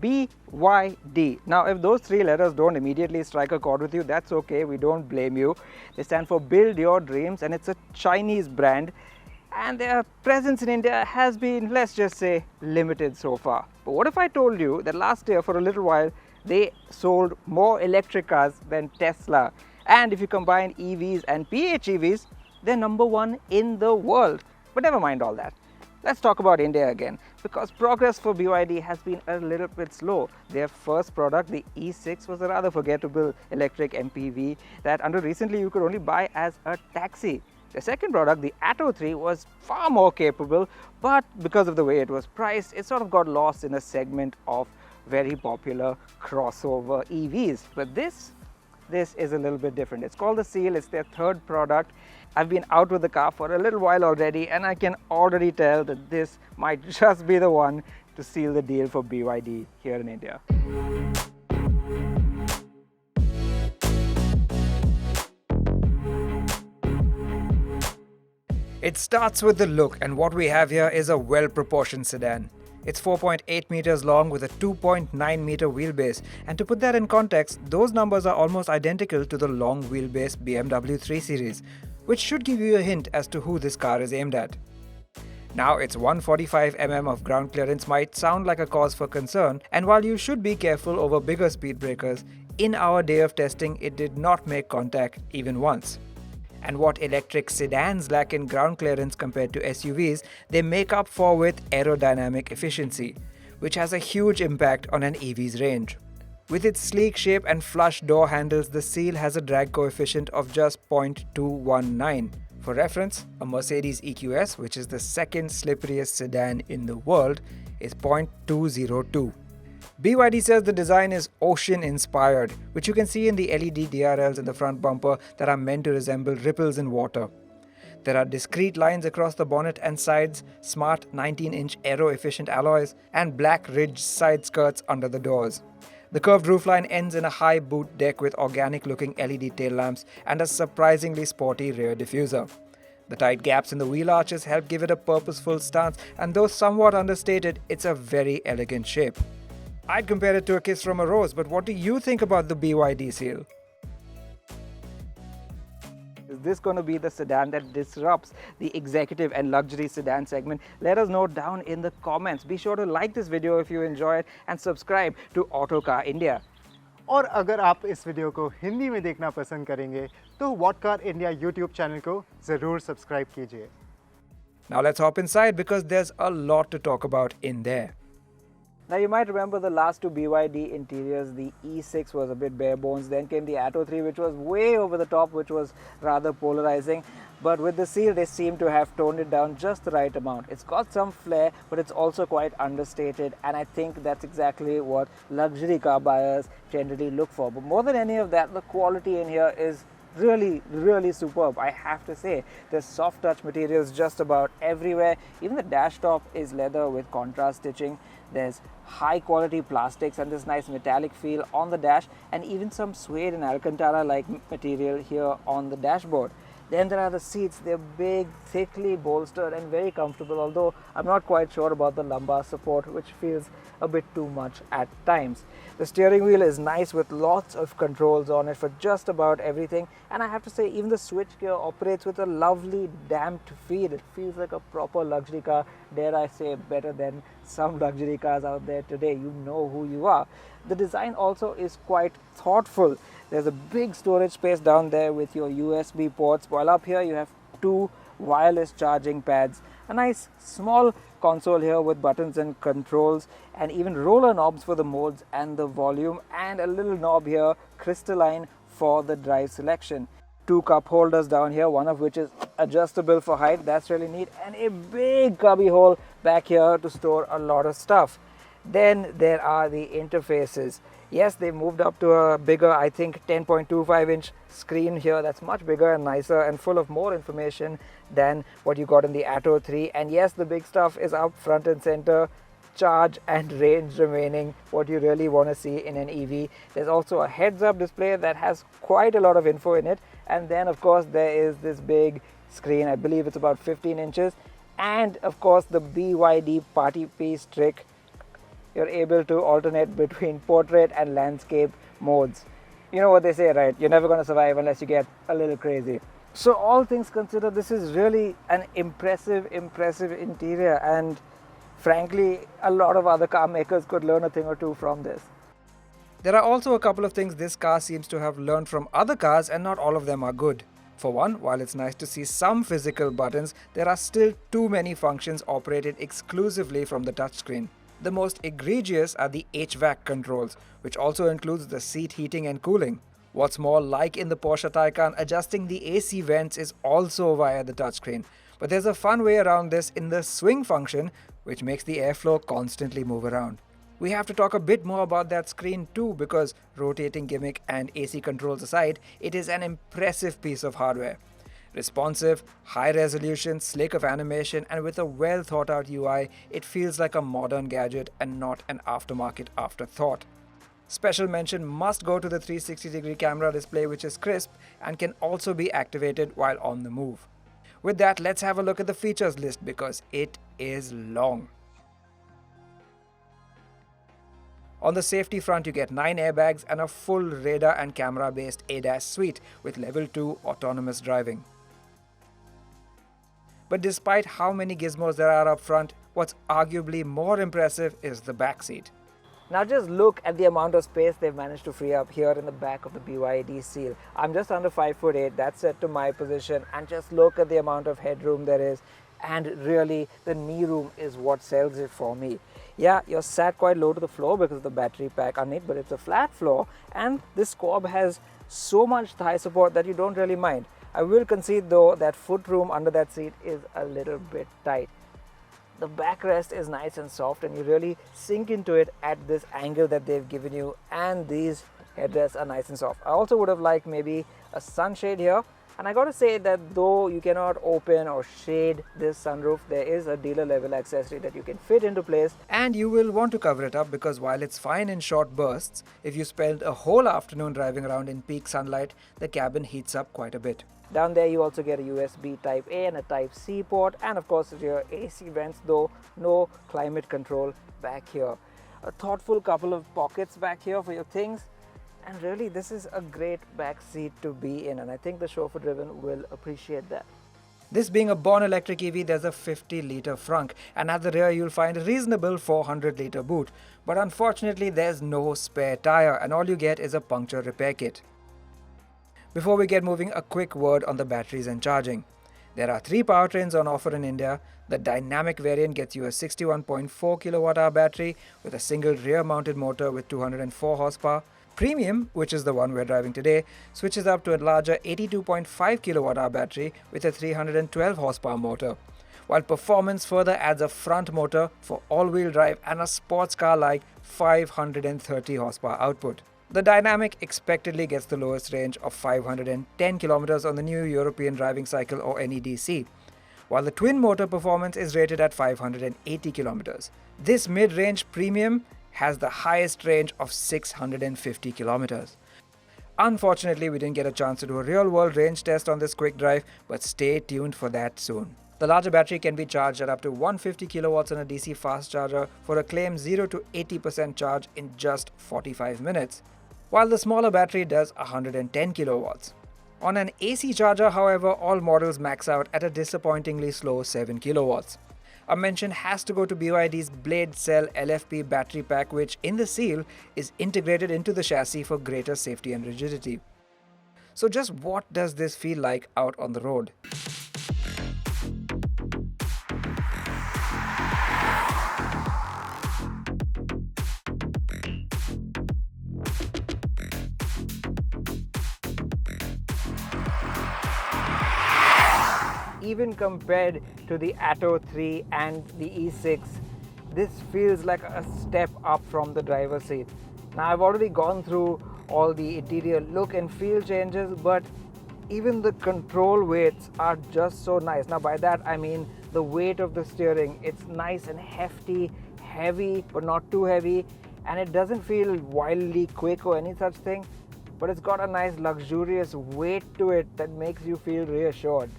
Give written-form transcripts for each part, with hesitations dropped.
BYD. Now, if those three letters don't immediately strike a chord with you, that's okay, we don't blame you. They stand for Build Your Dreams, and it's a Chinese brand, and their presence in India has been, let's just say, limited so far. But what if I told you that last year, for a little while, they sold more electric cars than Tesla? And if you combine EVs and PHEVs, they're number one in the world. But never mind all that. Let's talk about India again, because progress for BYD has been a little bit slow. Their first product, the E6, was a rather forgettable electric MPV that until recently you could only buy as a taxi. The second product, the Atto 3, was far more capable, but because of the way it was priced, it sort of got lost in a segment of very popular crossover EVs. But this is a little bit different. It's called the Seal. It's their third product. I've been out with the car for a little while already, and I can already tell that this might just be the one to seal the deal for BYD here in India. It starts with the look, and what we have here is a well-proportioned sedan. It's 4.8 meters long with a 2.9 meter wheelbase, and to put that in context, those numbers are almost identical to the long wheelbase BMW 3 Series, which should give you a hint as to who this car is aimed at. Now, its 145 mm of ground clearance might sound like a cause for concern, and while you should be careful over bigger speed breakers, in our day of testing it did not make contact even once. And what electric sedans lack in ground clearance compared to SUVs, they make up for with aerodynamic efficiency, which has a huge impact on an EV's range. With its sleek shape and flush door handles, the Seal has a drag coefficient of just 0.219. For reference, a Mercedes EQS, which is the second slipperiest sedan in the world, is 0.202. BYD says the design is ocean-inspired, which you can see in the LED DRLs in the front bumper that are meant to resemble ripples in water. There are discrete lines across the bonnet and sides, smart 19-inch aero-efficient alloys, and black ridged side skirts under the doors. The curved roofline ends in a high boot deck with organic-looking LED tail lamps and a surprisingly sporty rear diffuser. The tight gaps in the wheel arches help give it a purposeful stance, and though somewhat understated, it's a very elegant shape. I'd compare it to a kiss from a rose, but what do you think about the BYD Seal? Is this going to be the sedan that disrupts the executive and luxury sedan segment? Let us know down in the comments. Be sure to like this video if you enjoy it and subscribe to Autocar India. और अगर आप इस video को हिंदी में देखना पसंद करेंगे तो Autocar India YouTube चैनल को ज़रूर सब्सक्राइब कीजिए. Now let's hop inside because there's a lot to talk about in there. Now you might remember the last two BYD interiors. The E6 was a bit bare bones, then came the Atto 3, which was way over the top, which was rather polarizing. But with the Seal, they seem to have toned it down just the right amount. It's got some flair, but it's also quite understated, and I think that's exactly what luxury car buyers generally look for. But more than any of that, the quality in here is really superb, I have to say. There's soft touch materials just about everywhere. Even the dash top is leather with contrast stitching. There's high quality plastics and this nice metallic feel on the dash, and even some suede and Alcantara like material here on the dashboard. Then there are the seats. They're big, thickly bolstered and very comfortable, although I'm not quite sure about the lumbar support, which feels a bit too much at times. The steering wheel is nice with lots of controls on it for just about everything, and I have to say even the switchgear operates with a lovely damped feel. It feels like a proper luxury car, dare I say better than some luxury cars out there today. You know who you are. The design also is quite thoughtful. There's a big storage space down there with your USB ports, while up here you have two wireless charging pads, a nice small console here with buttons and controls, and even roller knobs for the modes and the volume, and a little knob here, crystalline, for the drive selection. Two cup holders down here, one of which is adjustable for height, that's really neat, and a big cubby hole back here to store a lot of stuff. Then there are the interfaces. Yes, they moved up to a bigger, I think 10.25-inch screen here. That's much bigger and nicer and full of more information than what you got in the Atto 3. And yes, the big stuff is up front and center. Charge and range remaining, what you really want to see in an EV. There's also a heads-up display that has quite a lot of info in it. And then, of course, there is this big screen. I believe it's about 15 inches. And, of course, the BYD party piece trick. you're able to alternate between portrait and landscape modes. You know what they say, right? You're never going to survive unless you get a little crazy. So all things considered, this is really an impressive interior, and frankly, a lot of other car makers could learn a thing or two from this. There are also a couple of things this car seems to have learned from other cars, and not all of them are good. For one, while it's nice to see some physical buttons, there are still too many functions operated exclusively from the touchscreen. The most egregious are the HVAC controls, which also includes the seat heating and cooling. What's more, like in the Porsche Taycan, adjusting the AC vents is also via the touchscreen. But there's a fun way around this in the swing function, which makes the airflow constantly move around. We have to talk a bit more about that screen too, because rotating gimmick and AC controls aside, it is an impressive piece of hardware. Responsive, high resolution, slick of animation, and with a well thought out UI, it feels like a modern gadget and not an aftermarket afterthought. Special mention must go to the 360-degree camera display, which is crisp and can also be activated while on the move. With that, let's have a look at the features list because it is long. On the safety front, you get 9 airbags and a full radar and camera-based ADAS suite with level 2 autonomous driving. But despite how many gizmos there are up front, what's arguably more impressive is the back seat. Now just look at the amount of space they've managed to free up here in the back of the BYD Seal. I'm just under 5'8", that's set to my position, and just look at the amount of headroom there is, and really the knee room is what sells it for me. Yeah, you're sat quite low to the floor because of the battery pack underneath, but it's a flat floor, and this Squab has so much thigh support that you don't really mind. I will concede though that foot room under that seat is a little bit tight. The backrest is nice and soft, and you really sink into it at this angle that they've given you, and these headrests are nice and soft. I also would have liked maybe a sunshade here, and I gotta say that though you cannot open or shade this sunroof, there is a dealer level accessory that you can fit into place, and you will want to cover it up because while it's fine in short bursts, if you spend a whole afternoon driving around in peak sunlight, the cabin heats up quite a bit. Down there you also get a USB Type A and a Type C port, and of course your AC vents, though no climate control back here. A thoughtful couple of pockets back here for your things, and really this is a great back seat to be in, and I think the chauffeur driven will appreciate that. This being a born electric EV, there's a 50-litre frunk, and at the rear you'll find a reasonable 400-litre boot, but unfortunately there's no spare tyre, and all you get is a puncture repair kit. Before we get moving, a quick word on the batteries and charging. There are 3 powertrains on offer in India. The dynamic variant gets you a 61.4 kWh battery with a single rear-mounted motor with 204 horsepower. Premium, which is the one we're driving today, switches up to a larger 82.5 kWh battery with a 312 horsepower motor, while Performance further adds a front motor for all-wheel drive and a sports car-like 530 horsepower output. The Dynamic expectedly gets the lowest range of 510 km on the new European Driving Cycle or NEDC, while the twin-motor Performance is rated at 580 km. This mid-range Premium has the highest range of 650 km. Unfortunately, we didn't get a chance to do a real-world range test on this quick drive, but stay tuned for that soon. The larger battery can be charged at up to 150 kilowatts on a DC fast charger for a claimed 0 to 80% charge in just 45 minutes, while the smaller battery does 110 kilowatts. On an AC charger, however, all models max out at a disappointingly slow 7 kilowatts. A mention has to go to BYD's Blade Cell LFP battery pack, which in the Seal is integrated into the chassis for greater safety and rigidity. So just what does this feel like out on the road? Even compared to the Atto 3 and the E6, this feels like a step up from the driver's seat. Now I've already gone through all the interior look and feel changes, but even the control weights are just so nice. Now by that I mean the weight of the steering. It's nice and hefty, heavy but not too heavy, and it doesn't feel wildly quick or any such thing, but it's got a nice luxurious weight to it that makes you feel reassured.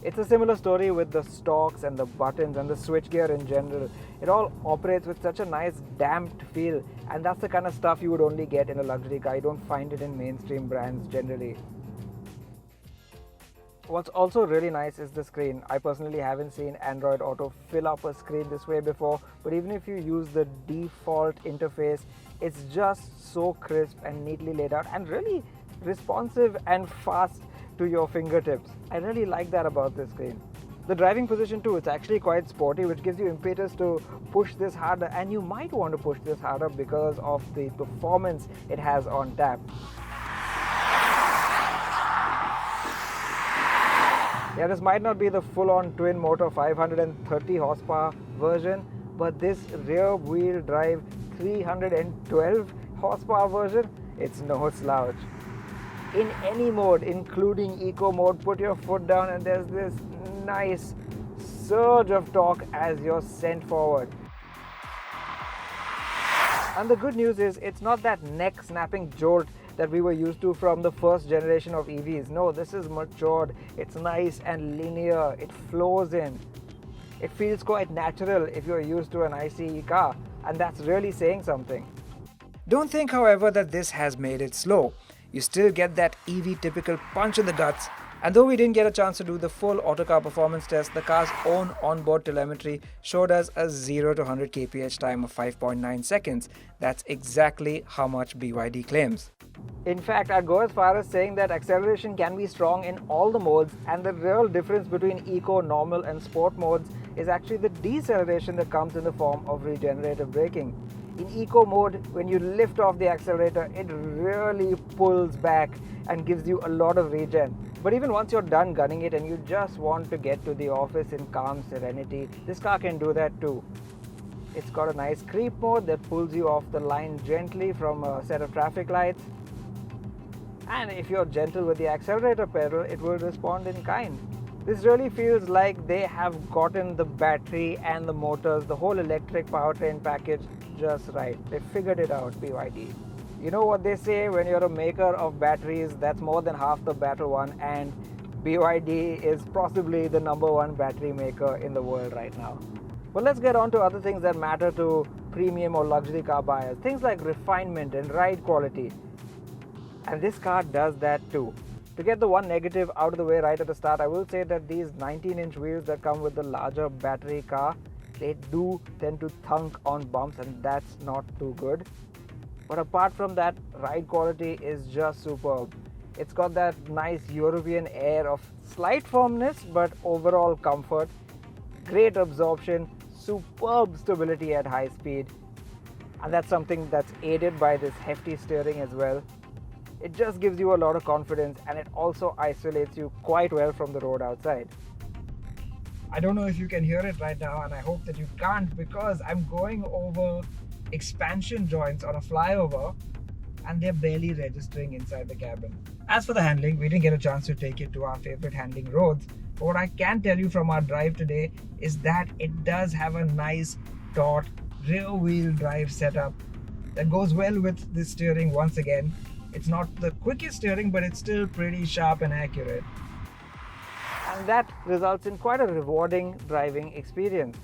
It's a similar story with the stalks and the buttons and the switchgear in general. It all operates with such a nice damped feel, and that's the kind of stuff you would only get in a luxury car. You don't find it in mainstream brands generally. What's also really nice is the screen. I personally haven't seen Android Auto fill up a screen this way before, but even if you use the default interface, it's just so crisp and neatly laid out and really responsive and fast to your fingertips. I really like that about this screen. The driving position too, it's actually quite sporty, which gives you impetus to push this harder, and you might want to push this harder because of the performance it has on tap. Yeah, this might not be the full-on twin motor 530 horsepower version, but this rear wheel drive 312 horsepower version, it's no slouch. In any mode, including eco mode, put your foot down and there's this nice surge of torque as you're sent forward. And the good news is it's not that neck snapping jolt that we were used to from the first generation of EVs. No, this is matured, it's nice and linear, it flows in. It feels quite natural if you're used to an ICE car, and that's really saying something. Don't think, however, that this has made it slow. You still get that EV typical punch in the guts, and though we didn't get a chance to do the full Autocar performance test, the car's own onboard telemetry showed us a 0 to 100 kph time of 5.9 seconds. That's exactly how much BYD claims. In fact, I'd go as far as saying that acceleration can be strong in all the modes, and the real difference between eco, normal and sport modes is actually the deceleration that comes in the form of regenerative braking. In eco mode, when you lift off the accelerator, it really pulls back and gives you a lot of regen. But even once you're done gunning it and you just want to get to the office in calm serenity, this car can do that too. It's got a nice creep mode that pulls you off the line gently from a set of traffic lights. And if you're gentle with the accelerator pedal, it will respond in kind. This really feels like they have gotten the battery and the motors, the whole electric powertrain package just right. They figured it out, BYD. You know what they say, when you're a maker of batteries, that's more than half the battle won, and BYD is possibly the #1 battery maker in the world right now. But let's get on to other things that matter to premium or luxury car buyers. Things like refinement and ride quality. And this car does that too. To get the one negative out of the way right at the start, I will say that these 19-inch wheels that come with the larger battery car, they do tend to thunk on bumps, and that's not too good. But apart from that, ride quality is just superb. It's got that nice European air of slight firmness but overall comfort, great absorption, superb stability at high speed, and that's something that's aided by this hefty steering as well. It just gives you a lot of confidence, and it also isolates you quite well from the road outside. I don't know if you can hear it right now, and I hope that you can't, because I'm going over expansion joints on a flyover and they're barely registering inside the cabin. As for the handling, we didn't get a chance to take it to our favorite handling roads, but what I can tell you from our drive today is that it does have a nice taut rear wheel drive setup that goes well with the steering once again. It's not the quickest steering, but it's still pretty sharp and accurate. And that results in quite a rewarding driving experience.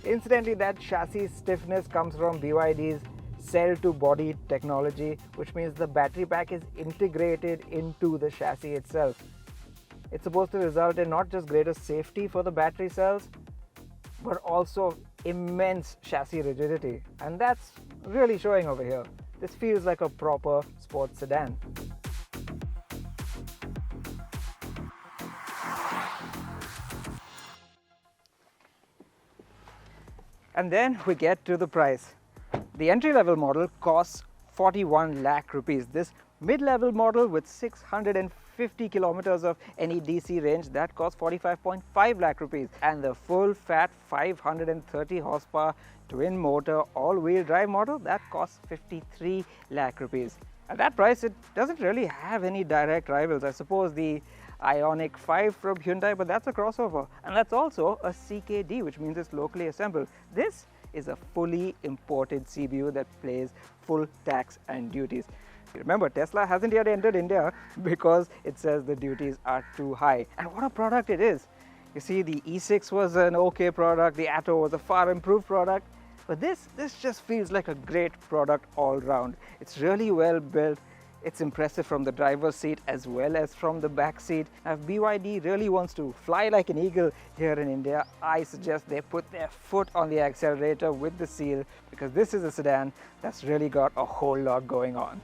Incidentally, that chassis stiffness comes from BYD's cell-to-body technology, which means the battery pack is integrated into the chassis itself. It's supposed to result in not just greater safety for the battery cells, but also immense chassis rigidity. And that's really showing over here. This feels like a proper sports sedan. And then we get to the price. The entry-level model costs 41 lakh rupees. This mid-level model with 650 kilometers of NEDC range, that costs 45.5 lakh rupees. And the full-fat 530 horsepower twin motor all-wheel drive model, that costs 53 lakh rupees. At that price, it doesn't really have any direct rivals. I suppose the Ioniq 5 from Hyundai, but that's a crossover. And that's also a CKD, which means it's locally assembled. This is a fully imported CBU that pays full tax and duties. Remember, Tesla hasn't yet entered India because it says the duties are too high. And what a product it is! You see, the E6 was an okay product, the Atto was a far improved product, but this just feels like a great product all round. It's really well built. It's impressive from the driver's seat as well as from the back seat. Now, if BYD really wants to fly like an eagle here in India, I suggest they put their foot on the accelerator with the Seal, because this is a sedan that's really got a whole lot going on.